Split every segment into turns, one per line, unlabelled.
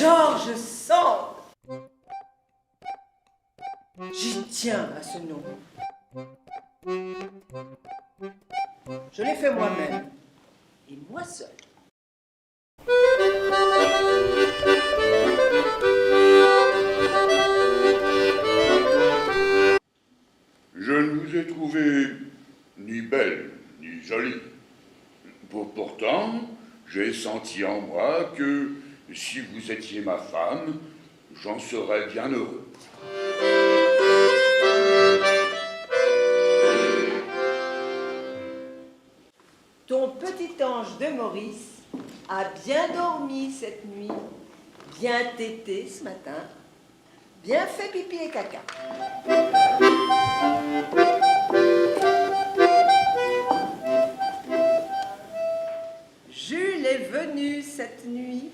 George Sand. J'y tiens à ce nom. Je l'ai fait moi-même, et moi seul.
Je ne vous ai trouvé ni belle, ni jolie. Pourtant, j'ai senti en moi que si vous étiez ma femme, j'en serais bien heureux.
Ton petit ange de Maurice a bien dormi cette nuit, bien tété ce matin, bien fait pipi et caca. Jules est venu cette nuit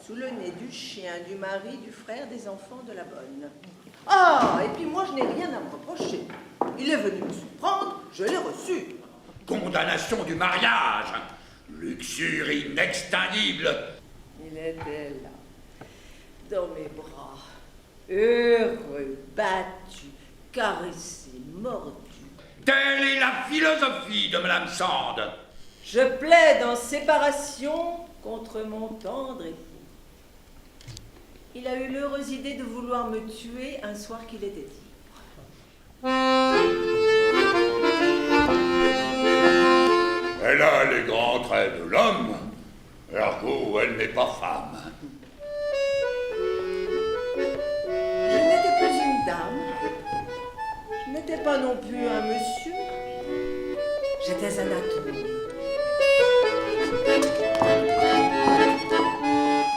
sous le nez du chien, du mari, du frère, des enfants de la bonne. Ah, et puis moi je n'ai rien à me reprocher. Il est venu me surprendre, je l'ai reçu.
Condamnation du mariage, luxure inextinguible.
Il était là, dans mes bras, heureux, battu, caressé, mordu.
Telle est la philosophie de Madame Sand.
Je plaide en séparation contre mon tendre époux. Il a eu l'heureuse idée de vouloir me tuer un soir qu'il était ivre.
Elle a les grands traits de l'homme, ergo elle n'est pas femme.
Je n'étais plus une dame, je n'étais pas non plus un monsieur, j'étais un atome.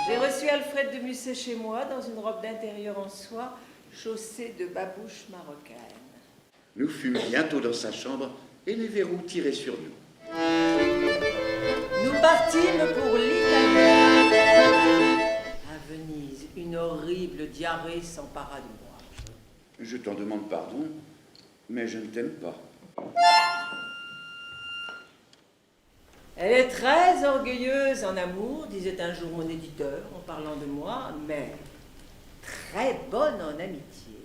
J'ai reçu Alfred de Musset chez moi dans une robe d'intérieur en soie, chaussée de babouches marocaines.
Nous fûmes bientôt dans sa chambre et les verrous tiraient sur nous.
Nous partîmes pour l'Italie. À Venise, une horrible diarrhée s'empara de moi.
Je t'en demande pardon, mais je ne t'aime pas.
Elle est très orgueilleuse en amour, disait un jour mon éditeur en parlant de moi, mais très bonne en amitié.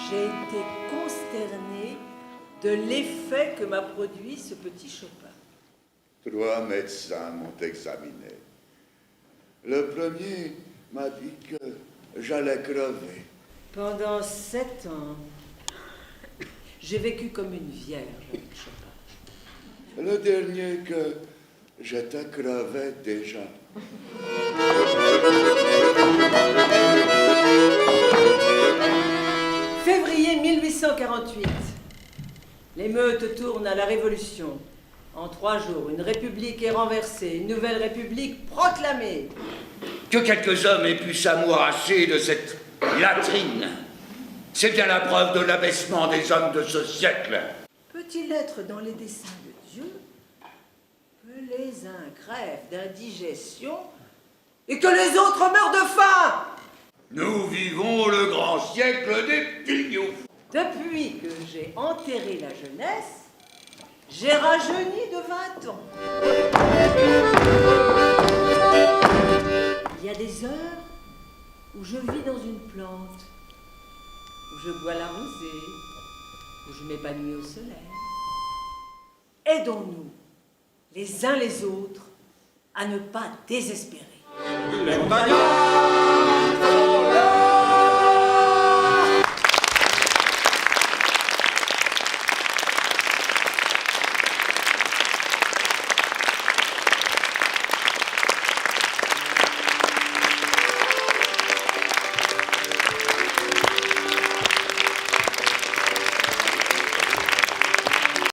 J'ai été consternée de l'effet que m'a produit ce petit Chopin.
3 médecins m'ont examiné. Le premier m'a dit que j'allais crever.
Pendant 7 ans, j'ai vécu comme une vierge avec Chopin.
Le dernier que j'étais crevé déjà.
Février 1848. L'émeute tourne à la Révolution. En 3 jours, une république est renversée, une nouvelle république proclamée.
Que quelques hommes aient pu s'amouracher de cette latrine, c'est bien la preuve de l'abaissement des hommes de ce siècle.
Peut-il être dans les desseins de Dieu que les uns crèvent d'indigestion et que les autres meurent de faim?
Nous vivons le grand siècle des pignoufs.
Depuis que j'ai enterré la jeunesse, j'ai rajeuni de 20 ans. Il y a des heures où je vis dans une plante, où je bois la rosée, où je m'épanouis au soleil. Aidons-nous, les uns les autres, à ne pas désespérer.
Les montagnards